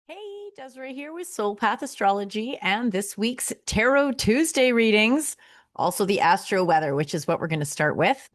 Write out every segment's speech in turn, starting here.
Hey, Desiree here with Soul Path Astrology and this week's Tarot Tuesday readings, also the Astro weather, which is what we're going to start with.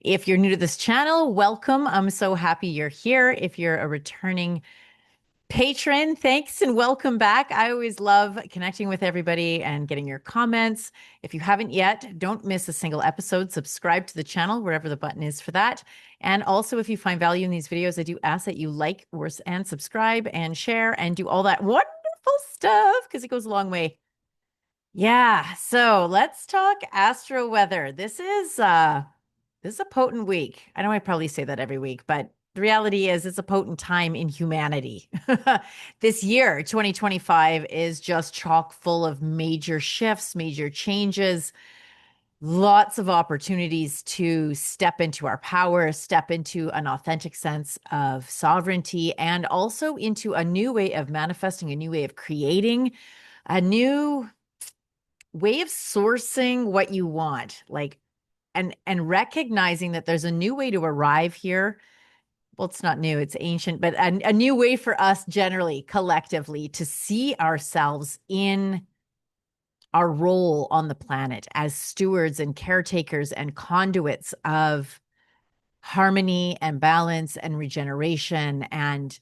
If you're new to this channel, welcome. I'm so happy you're here. If you're a returning patron, thanks and welcome back. I always love connecting with everybody and getting your comments. If you haven't yet, don't miss a single episode. Subscribe to the channel, wherever the button is for that. And also, if you find value in these videos, I do ask that you like and subscribe and share and do all that wonderful stuff because it goes a long way. Yeah, so let's talk astro weather. This is a potent week. I know I probably say that every week, but the reality is it's a potent time in humanity. This year, 2025, is just chock full of major shifts, major changes, lots of opportunities to step into our power, step into an authentic sense of sovereignty, and also into a new way of manifesting, a new way of creating, a new way of sourcing what you want. And recognizing that there's a new way to arrive here. Well, it's not new, it's ancient, but a new way for us generally, collectively, to see ourselves in our role on the planet as stewards and caretakers and conduits of harmony and balance and regeneration and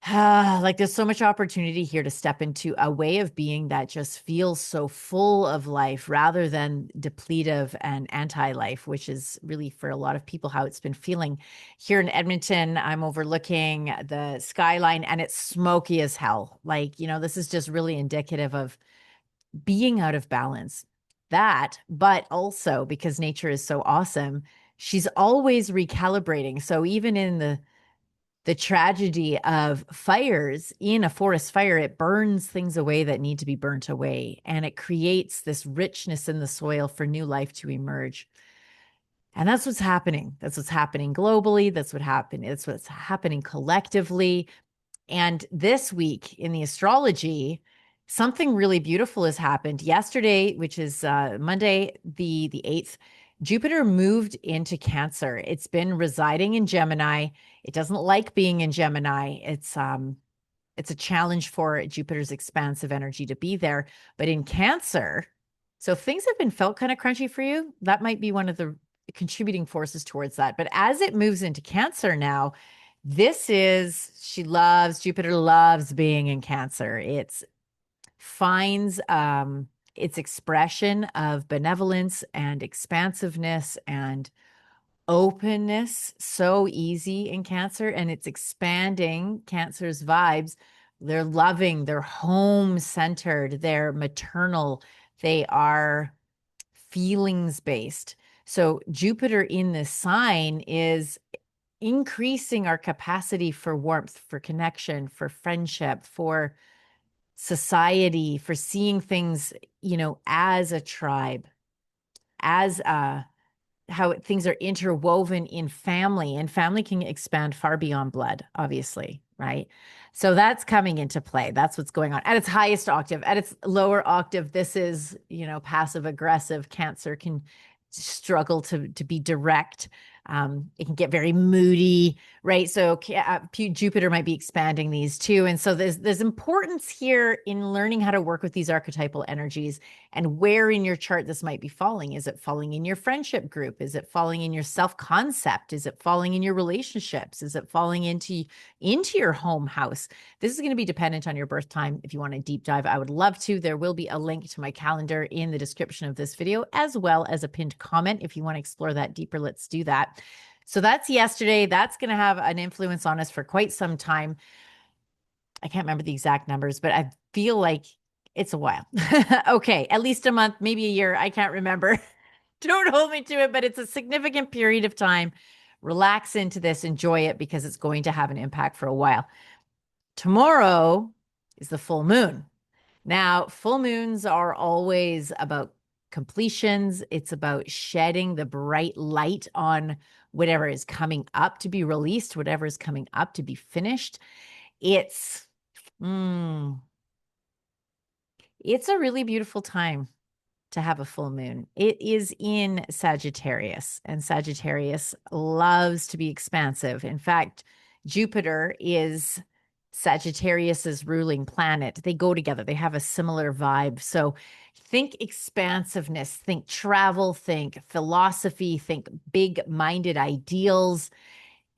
like there's so much opportunity here to step into a way of being that just feels so full of life rather than depletive and anti-life, which is really for a lot of people how it's been feeling. Here in Edmonton, I'm overlooking the skyline and it's smoky as hell. This is just really indicative of being out of balance. That, but also because nature is so awesome, she's always recalibrating. So even in the tragedy of fires in a forest fire, it burns things away that need to be burnt away. And it creates this richness in the soil for new life to emerge. And that's what's happening. That's what's happening globally. That's what happened. It's what's happening collectively. And this week in the astrology, something really beautiful has happened. Yesterday, which is Monday, the 8th, Jupiter moved into Cancer. It's been residing in Gemini. It doesn't like being in Gemini. It's a challenge for Jupiter's expansive energy to be there. But in Cancer, so if things have been felt kind of crunchy for you, that might be one of the contributing forces towards that. But as it moves into Cancer now, Jupiter loves being in Cancer. It finds its expression of benevolence and expansiveness and openness so easy in Cancer, and it's expanding Cancer's vibes. They're loving, they're home centered, they're maternal, they are feelings based. So Jupiter in this sign is increasing our capacity for warmth, for connection, for friendship, for society, for seeing things, as a tribe, as how things are interwoven in family, and family can expand far beyond blood, obviously, right? So that's coming into play. That's what's going on at its highest octave. At its lower octave, this is, passive aggressive. Cancer can struggle to be direct. It can get very moody, right? So Jupiter might be expanding these too. And so there's importance here in learning how to work with these archetypal energies and where in your chart this might be falling. Is it falling in your friendship group? Is it falling in your self-concept? Is it falling in your relationships? Is it falling into your home house? This is going to be dependent on your birth time. If you want a deep dive, I would love to. There will be a link to my calendar in the description of this video, as well as a pinned comment. If you want to explore that deeper, let's do that. So that's yesterday. That's going to have an influence on us for quite some time. I can't remember the exact numbers, but I feel like it's a while. Okay, at least a month, maybe a year. I can't remember. Don't hold me to it, but it's a significant period of time. Relax into this, enjoy it, because it's going to have an impact for a while. Tomorrow is the full moon. Now, full moons are always about completions. It's about shedding the bright light on whatever is coming up to be released, whatever is coming up to be finished. It's it's a really beautiful time to have a full moon. It is in Sagittarius, and Sagittarius loves to be expansive. In fact, Jupiter is Sagittarius's ruling planet. They go together. They have a similar vibe. So think expansiveness, think travel, think philosophy, think big-minded ideals,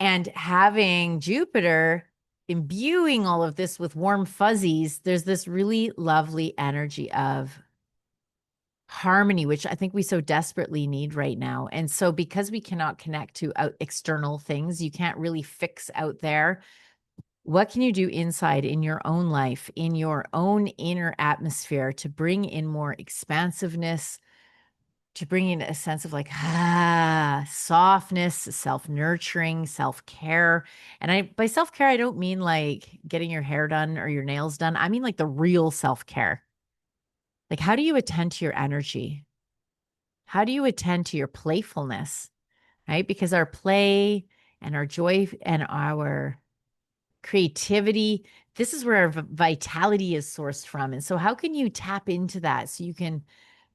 and having Jupiter imbuing all of this with warm fuzzies, there's this really lovely energy of harmony, which I think we so desperately need right now. And so, because we cannot connect to external things, you can't really fix out there. What can you do inside in your own life, in your own inner atmosphere to bring in more expansiveness, to bring in a sense of like, softness, self-nurturing, self-care. And by self-care, I don't mean like getting your hair done or your nails done. I mean like the real self-care. Like, how do you attend to your energy? How do you attend to your playfulness? Right? Because our play and our joy and our creativity, this is where our vitality is sourced from. And so, how can you tap into that so you can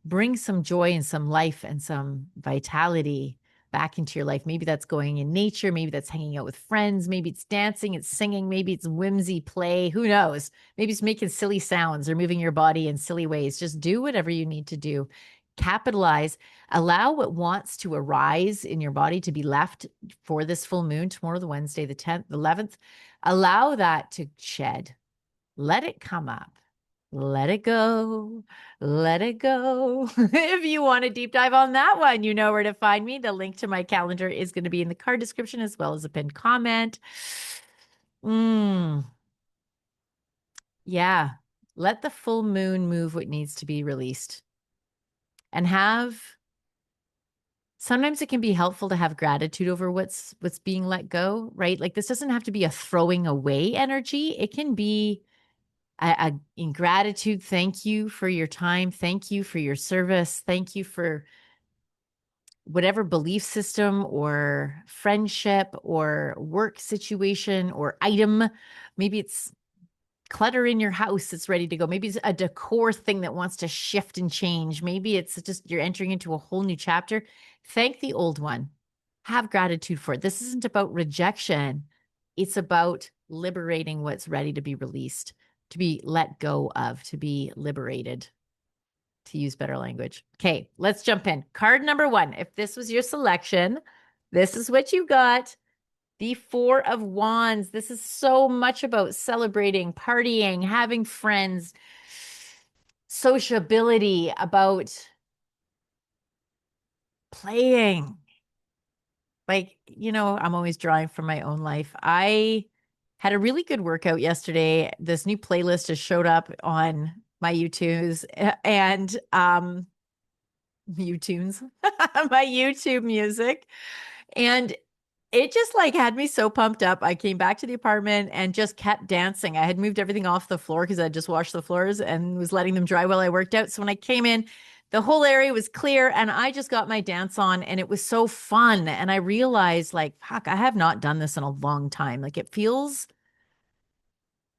bring some joy and some life and some vitality back into your life? Maybe that's going in nature. Maybe that's hanging out with friends. Maybe it's dancing, it's singing. Maybe it's whimsy play. Who knows? Maybe it's making silly sounds or moving your body in silly ways. Just do whatever you need to do. Capitalize, allow what wants to arise in your body to be left for this full moon tomorrow, the Wednesday, the 10th, the 11th. Allow that to shed. Let it come up. Let it go. Let it go. If you want a deep dive on that one, you know where to find me. The link to my calendar is going to be in the card description as well as a pinned comment. Yeah. Let the full moon move what needs to be released. And sometimes it can be helpful to have gratitude over what's being let go, right? Like, this doesn't have to be a throwing away energy. It can be in gratitude. Thank you for your time. Thank you for your service. Thank you for whatever belief system or friendship or work situation or item. Maybe it's clutter in your house that's ready to go. Maybe it's a decor thing that wants to shift and change. Maybe it's just you're entering into a whole new chapter. Thank the old one. Have gratitude for it. This isn't about rejection. It's about liberating what's ready to be released, to be let go of, to be liberated, to use better language. Okay, let's jump in. Card number 1. If this was your selection, this is what you got. The 4 of Wands. This is so much about celebrating, partying, having friends, sociability, about playing. Like, I'm always drawing from my own life. I had a really good workout yesterday. This new playlist has showed up on my YouTubes and YouTunes, my YouTube music. And it just like had me so pumped up. I came back to the apartment and just kept dancing. I had moved everything off the floor because I just washed the floors and was letting them dry while I worked out. So when I came in, the whole area was clear and I just got my dance on and it was so fun. And I realized like, fuck, I have not done this in a long time. Like, it feels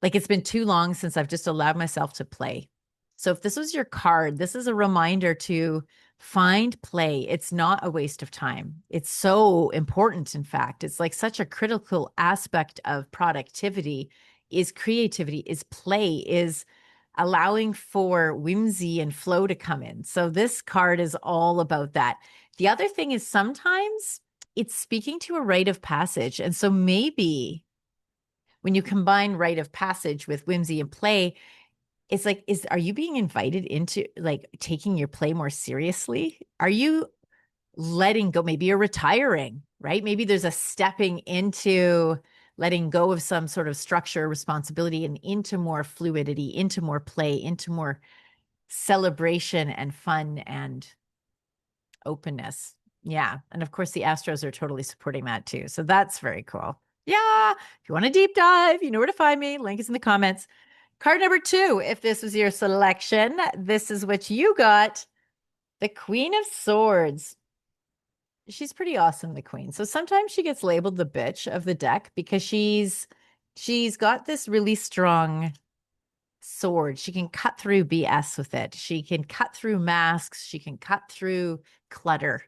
like it's been too long since I've just allowed myself to play. So if this was your card, this is a reminder to find play. It's not a waste of time. It's so important. In fact, it's like such a critical aspect of productivity is creativity, is play, is allowing for whimsy and flow to come in. So this card is all about that. The other thing is sometimes it's speaking to a rite of passage. And so maybe when you combine rite of passage with whimsy and play, it's like, are you being invited into like taking your play more seriously? Are you letting go? Maybe you're retiring, right? Maybe there's a stepping into letting go of some sort of structure, responsibility, and into more fluidity, into more play, into more celebration and fun and openness. Yeah. And of course, the Astros are totally supporting that too. So that's very cool. Yeah. If you want a deep dive, you know where to find me. Link is in the comments. Card number 2, if this was your selection, this is what you got. The Queen of Swords. She's pretty awesome, the Queen. So sometimes she gets labeled the bitch of the deck because she's got this really strong sword. She can cut through BS with it. She can cut through masks. She can cut through clutter.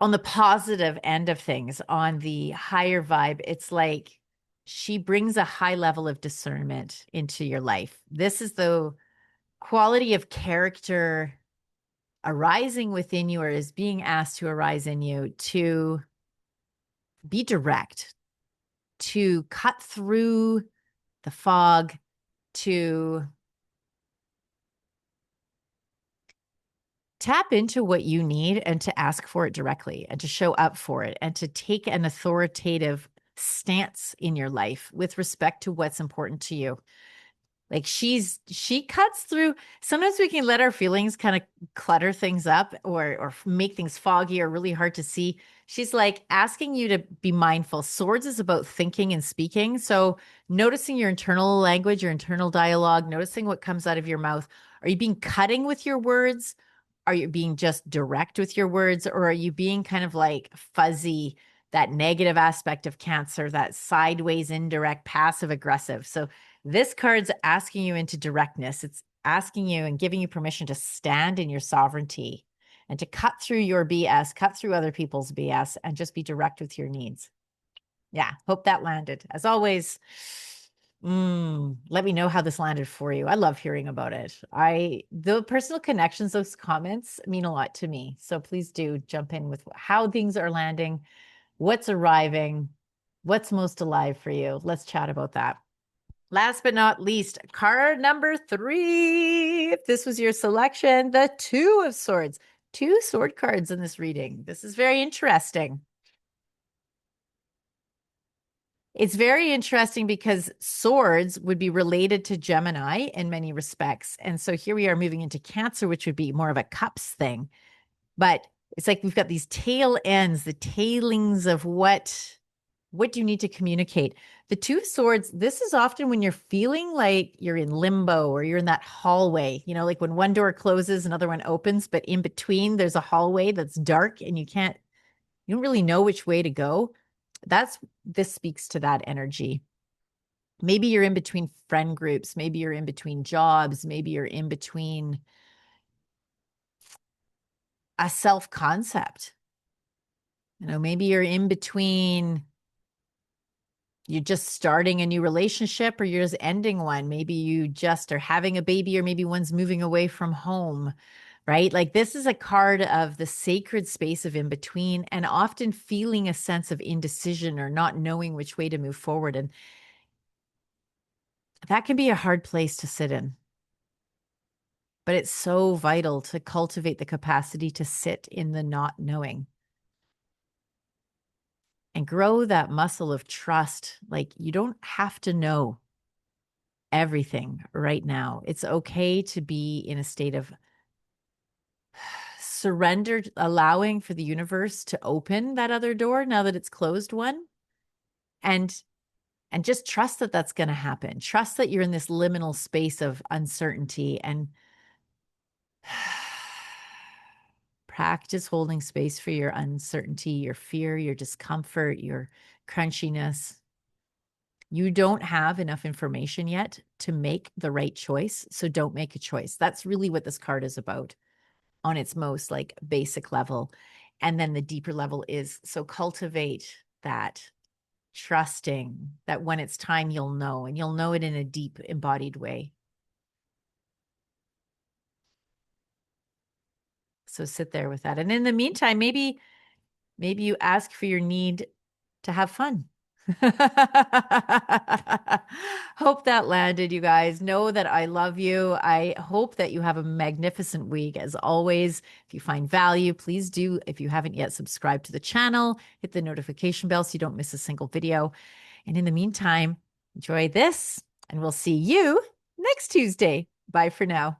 On the positive end of things, on the higher vibe, it's like she brings a high level of discernment into your life. This is the quality of character arising within you, or is being asked to arise in you, to be direct, to cut through the fog, to tap into what you need and to ask for it directly and to show up for it and to take an authoritative stance in your life with respect to what's important to you. Like she cuts through. Sometimes we can let our feelings kind of clutter things up or make things foggy or really hard to see. She's like asking you to be mindful. Swords is about thinking and speaking. So noticing your internal language, your internal dialogue, noticing what comes out of your mouth. Are you being cutting with your words? Are you being just direct with your words? Or are you being kind of like fuzzy, that negative aspect of Cancer, that sideways, indirect, passive aggressive? So this card's asking you into directness. It's asking you and giving you permission to stand in your sovereignty and to cut through your BS, cut through other people's BS, and just be direct with your needs. Yeah, hope that landed. As always, let me know how this landed for you. I love hearing about it. The personal connections, those comments mean a lot to me. So please do jump in with how things are landing, what's arriving, what's most alive for you. Let's chat about that. Last but not least, card number 3. If this was your selection, the 2 of Swords. 2 sword cards in this reading. This is very interesting. It's very interesting because swords would be related to Gemini in many respects. And so here we are moving into Cancer, which would be more of a cups thing. But it's like we've got these tail ends, the tailings of what do you need to communicate? The 2 of Swords, this is often when you're feeling like you're in limbo or you're in that hallway, like when one door closes, another one opens, but in between there's a hallway that's dark and you don't really know which way to go. This speaks to that energy. Maybe you're in between friend groups. Maybe you're in between jobs. Maybe you're in between a self-concept. Maybe you're in between, you're just starting a new relationship or you're just ending one. Maybe you just are having a baby or maybe one's moving away from home, right? Like this is a card of the sacred space of in between and often feeling a sense of indecision or not knowing which way to move forward. And that can be a hard place to sit in. But it's so vital to cultivate the capacity to sit in the not knowing and grow that muscle of trust. Like you don't have to know everything right now. It's okay to be in a state of surrender, allowing for the universe to open that other door now that it's closed one. And just trust that that's going to happen. Trust that you're in this liminal space of uncertainty and practice holding space for your uncertainty, your fear, your discomfort, your crunchiness. You don't have enough information yet to make the right choice, so don't make a choice. That's really what this card is about on its most like basic level. And then the deeper level is, so cultivate that trusting that when it's time, you'll know, and you'll know it in a deep embodied way. So sit there with that. And in the meantime, maybe you ask for your need to have fun. Hope that landed, you guys. Know that I love you. I hope that you have a magnificent week. As always, if you find value, please do. If you haven't yet subscribed to the channel, hit the notification bell so you don't miss a single video. And in the meantime, enjoy this, and we'll see you next Tuesday. Bye for now.